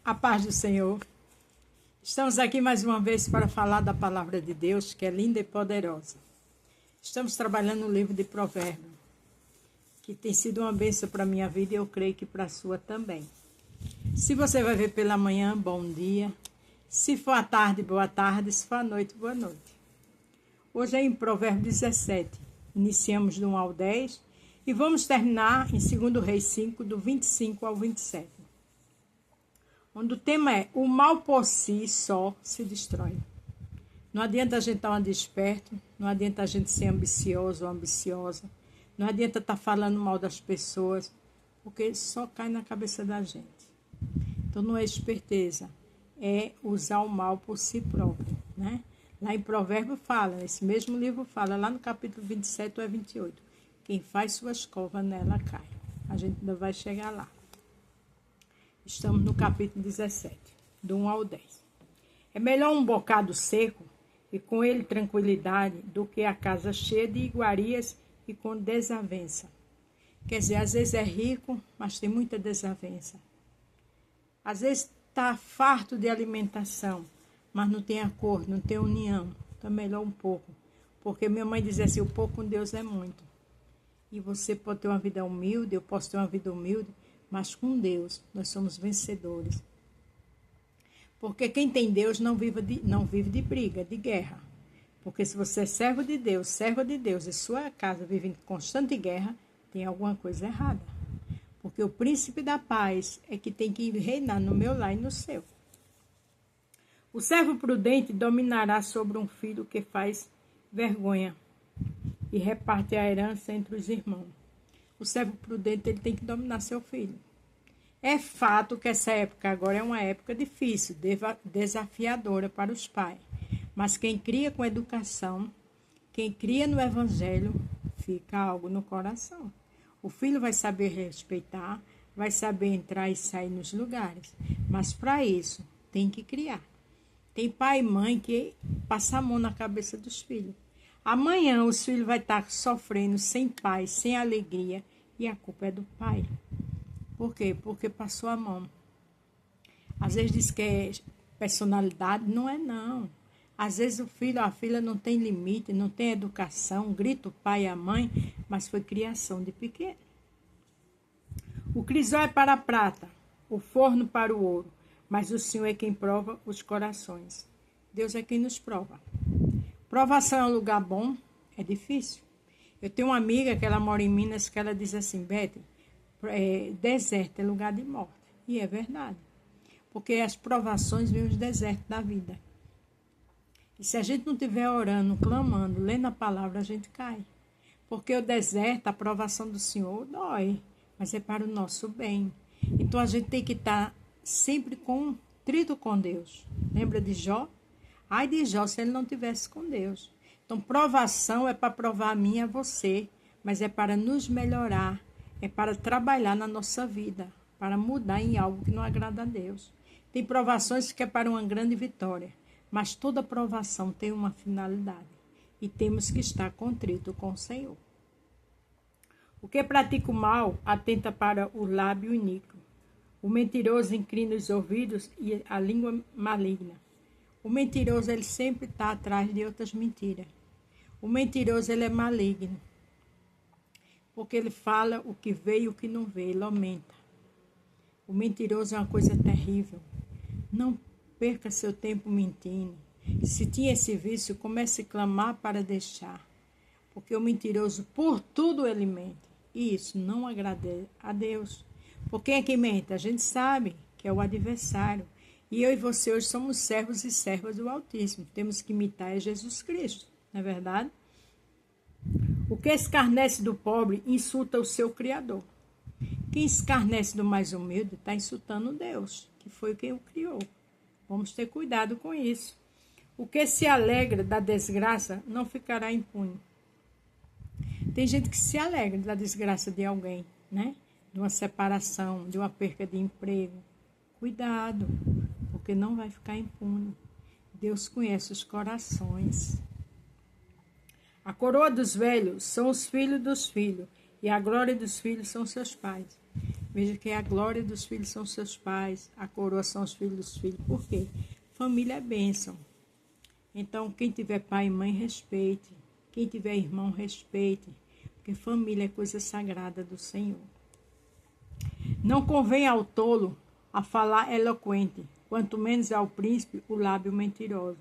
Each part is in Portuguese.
A paz do Senhor. Estamos aqui mais uma vez para falar da palavra de Deus, que é linda e poderosa. Estamos trabalhando no livro de Provérbios, que tem sido uma bênção para a minha vida e eu creio que para a sua também. Se você vai ver pela manhã, bom dia. Se for à tarde, boa tarde. Se for à noite, boa noite. Hoje é em Provérbios 17. Iniciamos do 1 ao 10 e vamos terminar em 2 Reis 5, do 25 ao 27. Onde o tema é: o mal por si só se destrói. Não adianta a gente estar desperto, não adianta a gente ser ambicioso ou ambiciosa, não adianta estar falando mal das pessoas, porque só cai na cabeça da gente. Então não é esperteza, é usar o mal por si próprio, né? Lá em Provérbios fala, nesse mesmo livro fala, lá no capítulo 27 ou 28, quem faz sua escova nela cai. A gente ainda vai chegar lá. Estamos no capítulo 17, do 1 ao 10. É melhor um bocado seco e com ele tranquilidade do que a casa cheia de iguarias e com desavença. Quer dizer, às vezes é rico, mas tem muita desavença. Às vezes está farto de alimentação, mas não tem acordo, não tem união. Então é melhor um pouco. Porque minha mãe dizia assim, o pouco com Deus é muito. E você pode ter uma vida humilde, eu posso ter uma vida humilde, mas com Deus nós somos vencedores. Porque quem tem Deus não vive de briga, de guerra. Porque se você é serva de Deus e sua casa vive em constante guerra, tem alguma coisa errada. Porque o príncipe da paz é que tem que reinar no meu lar e no seu. O servo prudente dominará sobre um filho que faz vergonha e reparte a herança entre os irmãos. O servo prudente ele tem que dominar seu filho. É fato que essa época agora é uma época difícil, desafiadora para os pais. Mas quem cria com educação, quem cria no evangelho, fica algo no coração. O filho vai saber respeitar, vai saber entrar e sair nos lugares. Mas para isso, tem que criar. Tem pai e mãe que passa a mão na cabeça dos filhos. Amanhã os filhos vão estar sofrendo sem paz, sem alegria, e a culpa é do pai. Por quê? Porque passou a mão. Às vezes diz que é personalidade, não é não. Às vezes o filho ou a filha não tem limite, não tem educação, grita o pai e a mãe, mas foi criação de pequeno. O crisol é para a prata, o forno para o ouro, mas o Senhor é quem prova os corações. Deus é quem nos prova. Provação é um lugar bom? É difícil. Eu tenho uma amiga que ela mora em Minas, que ela diz assim, Beth, deserto é lugar de morte. E é verdade. Porque as provações vêm os desertos da vida. E se a gente não estiver orando, clamando, lendo a palavra, a gente cai. Porque o deserto, a provação do Senhor, dói. Mas é para o nosso bem. Então a gente tem que estar sempre contrito com Deus. Lembra de Jó? Ai de Jó se ele não tivesse com Deus. Então, provação é para provar a mim e a você, mas é para nos melhorar, é para trabalhar na nossa vida, para mudar em algo que não agrada a Deus. Tem provações que é para uma grande vitória, mas toda provação tem uma finalidade e temos que estar contrito com o Senhor. O que pratica o mal atenta para o lábio iníquo. O mentiroso inclina os ouvidos e a língua maligna. O mentiroso, ele sempre está atrás de outras mentiras. O mentiroso, ele é maligno. Porque ele fala o que vê e o que não vê, ele aumenta. O mentiroso é uma coisa terrível. Não perca seu tempo mentindo. Se tinha esse vício, comece a clamar para deixar. Porque o mentiroso, por tudo ele mente. E isso não agrada a Deus. Por quem é que mente? A gente sabe que é o adversário. E eu e você hoje somos servos e servas do Altíssimo. Temos que imitar a Jesus Cristo, não é verdade? O que escarnece do pobre insulta o seu Criador. Quem escarnece do mais humilde está insultando Deus, que foi quem o criou. Vamos ter cuidado com isso. O que se alegra da desgraça não ficará impune. Tem gente que se alegra da desgraça de alguém, né? De uma separação, de uma perca de emprego. Cuidado, porque não vai ficar impune. Deus conhece os corações. A coroa dos velhos são os filhos dos filhos, e a glória dos filhos são seus pais. Veja que a glória dos filhos são seus pais, a coroa são os filhos dos filhos. Por quê? Família é bênção. Então, quem tiver pai e mãe, respeite. Quem tiver irmão, respeite. Porque família é coisa sagrada do Senhor. Não convém ao tolo a falar eloquente, quanto menos ao príncipe o lábio mentiroso.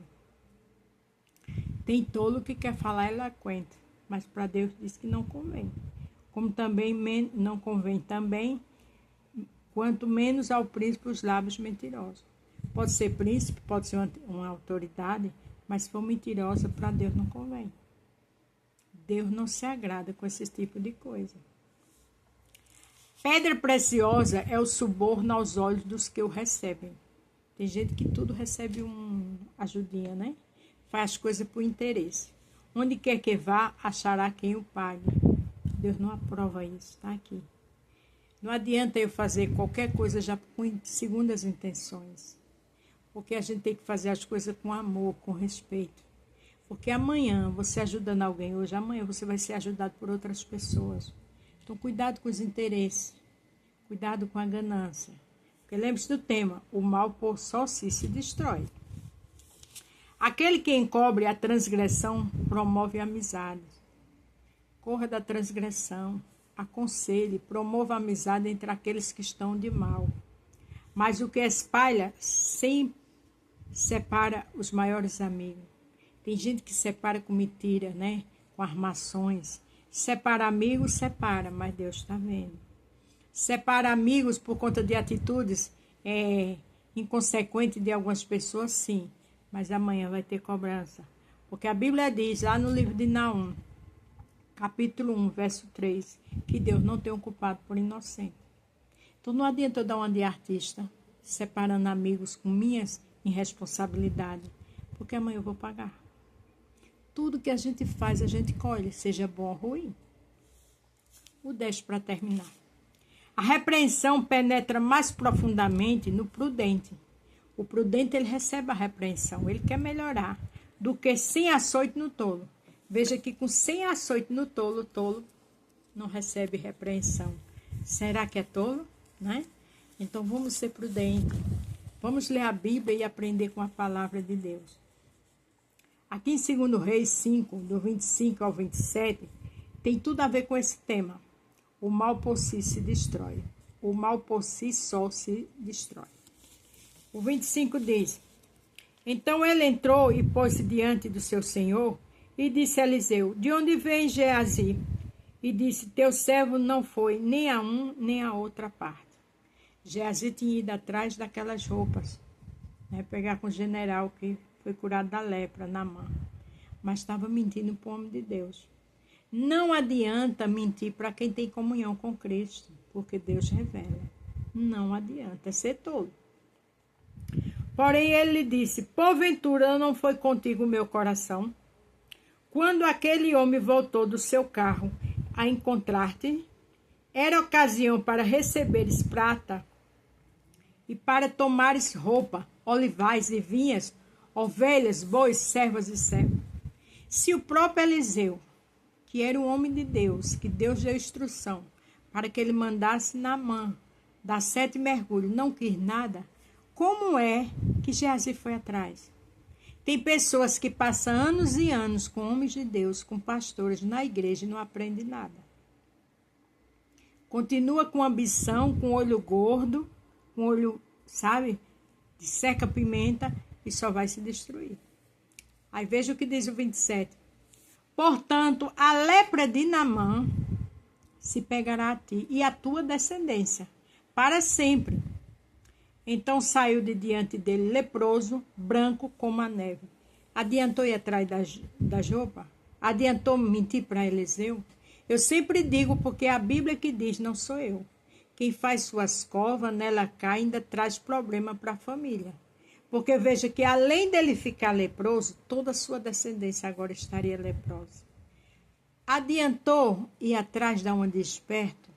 Tem tolo que quer falar eloquente, mas para Deus diz que não convém. Como também não convém também, quanto menos ao príncipe os lábios mentirosos. Pode ser príncipe, pode ser uma autoridade, mas se for mentirosa, para Deus não convém. Deus não se agrada com esse tipo de coisa. Pedra preciosa é o suborno aos olhos dos que o recebem. Tem gente que tudo recebe uma ajudinha, né? Faz coisa por interesse. Onde quer que vá, achará quem o pague. Deus não aprova isso, está aqui. Não adianta eu fazer qualquer coisa já com segundas intenções. Porque a gente tem que fazer as coisas com amor, com respeito. Porque amanhã, você ajudando alguém hoje, amanhã você vai ser ajudado por outras pessoas. Então, cuidado com os interesses. Cuidado com a ganância. Porque lembre-se do tema, o mal por só si se destrói. Aquele que encobre a transgressão promove amizade. Corra da transgressão, aconselhe, promova a amizade entre aqueles que estão de mal. Mas o que espalha sempre separa os maiores amigos. Tem gente que separa com mentira, né? Com armações. Separa amigos, separa, mas Deus está vendo. Separa amigos por conta de atitudes inconsequentes de algumas pessoas, sim. Mas amanhã vai ter cobrança. Porque a Bíblia diz, lá no livro de Naum, capítulo 1, verso 3, que Deus não tem um culpado por inocente. Então não adianta eu dar uma de artista, separando amigos com minhas irresponsabilidades, porque amanhã eu vou pagar. Tudo que a gente faz, a gente colhe, seja bom ou ruim. O 10 para terminar. A repreensão penetra mais profundamente no prudente. O prudente, ele recebe a repreensão, ele quer melhorar, do que sem açoite no tolo. Veja que com 100 açoite no tolo, o tolo não recebe repreensão. Será que é tolo? Né? Então vamos ser prudentes. Vamos ler a Bíblia e aprender com a palavra de Deus. Aqui em 2 Reis 5, do 25 ao 27, tem tudo a ver com esse tema. O mal por si se destrói. O mal por si só se destrói. O 25 diz: Então ele entrou e pôs-se diante do seu senhor e disse a Eliseu: De onde vem Geazi? E disse: Teu servo não foi nem a um nem a outra parte. Geazi tinha ido atrás daquelas roupas, né, pegar com o general que foi curado da lepra na mão. Mas estava mentindo para o homem de Deus. Não adianta mentir para quem tem comunhão com Cristo, porque Deus revela. Não adianta, é ser tolo. Porém ele lhe disse: Porventura não foi contigo o meu coração? Quando aquele homem voltou do seu carro a encontrar-te, era ocasião para receberes prata e para tomares roupa, olivais e vinhas, ovelhas, bois, servas e servos. Se o próprio Eliseu, que era um homem de Deus, que Deus deu instrução para que ele mandasse Naamã dar 7 mergulhos, não quis nada, como é que Geazi foi atrás? Tem pessoas que passam anos e anos com homens de Deus, com pastores na igreja e não aprendem nada. Continua com ambição, com olho gordo, com olho, sabe, de seca-pimenta e só vai se destruir. Aí veja o que diz o 27. Portanto, a lepra de Naamã se pegará a ti e a tua descendência, para sempre. Então saiu de diante dele leproso, branco como a neve. Adiantou ir atrás da roupas? Adiantou mentir para Eliseu? Eu sempre digo, porque é a Bíblia que diz, não sou eu. Quem faz suas covas, nela cai, ainda traz problema para a família. Porque veja que além dele ficar leproso, toda a sua descendência agora estaria leprosa. Adiantou ir atrás da onde esperto?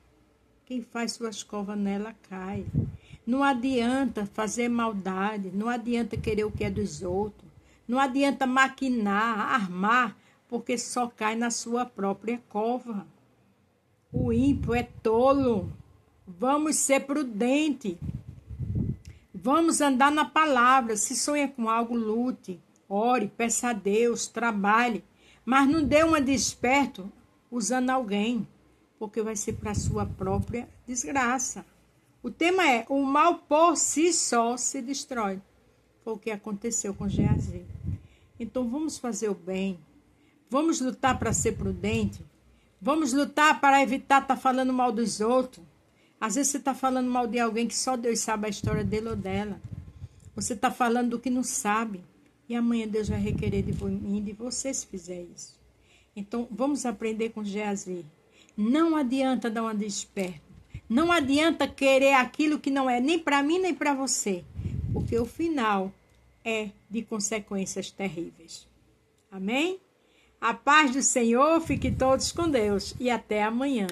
Quem faz suas covas, nela cai. Não adianta fazer maldade, não adianta querer o que é dos outros, não adianta maquinar, armar, porque só cai na sua própria cova. O ímpio é tolo, Vamos ser prudentes. Vamos andar na palavra. Se sonha com algo, lute. Ore, peça a Deus, trabalhe. Mas não dê uma de esperto usando alguém, porque vai ser para a sua própria desgraça. O tema é: o mal por si só se destrói. Foi o que aconteceu com Geazi. Então vamos fazer o bem. Vamos lutar para ser prudente. Vamos lutar para evitar estar falando mal dos outros. Às vezes você está falando mal de alguém que só Deus sabe a história dele ou dela. Você está falando do que não sabe. E amanhã Deus vai requerer de mim e de você se fizer isso. Então vamos aprender com Geazi. Não adianta dar uma de esperto. Não adianta querer aquilo que não é nem para mim nem para você. Porque o final é de consequências terríveis. Amém? A paz do Senhor, fique todos com Deus e até amanhã.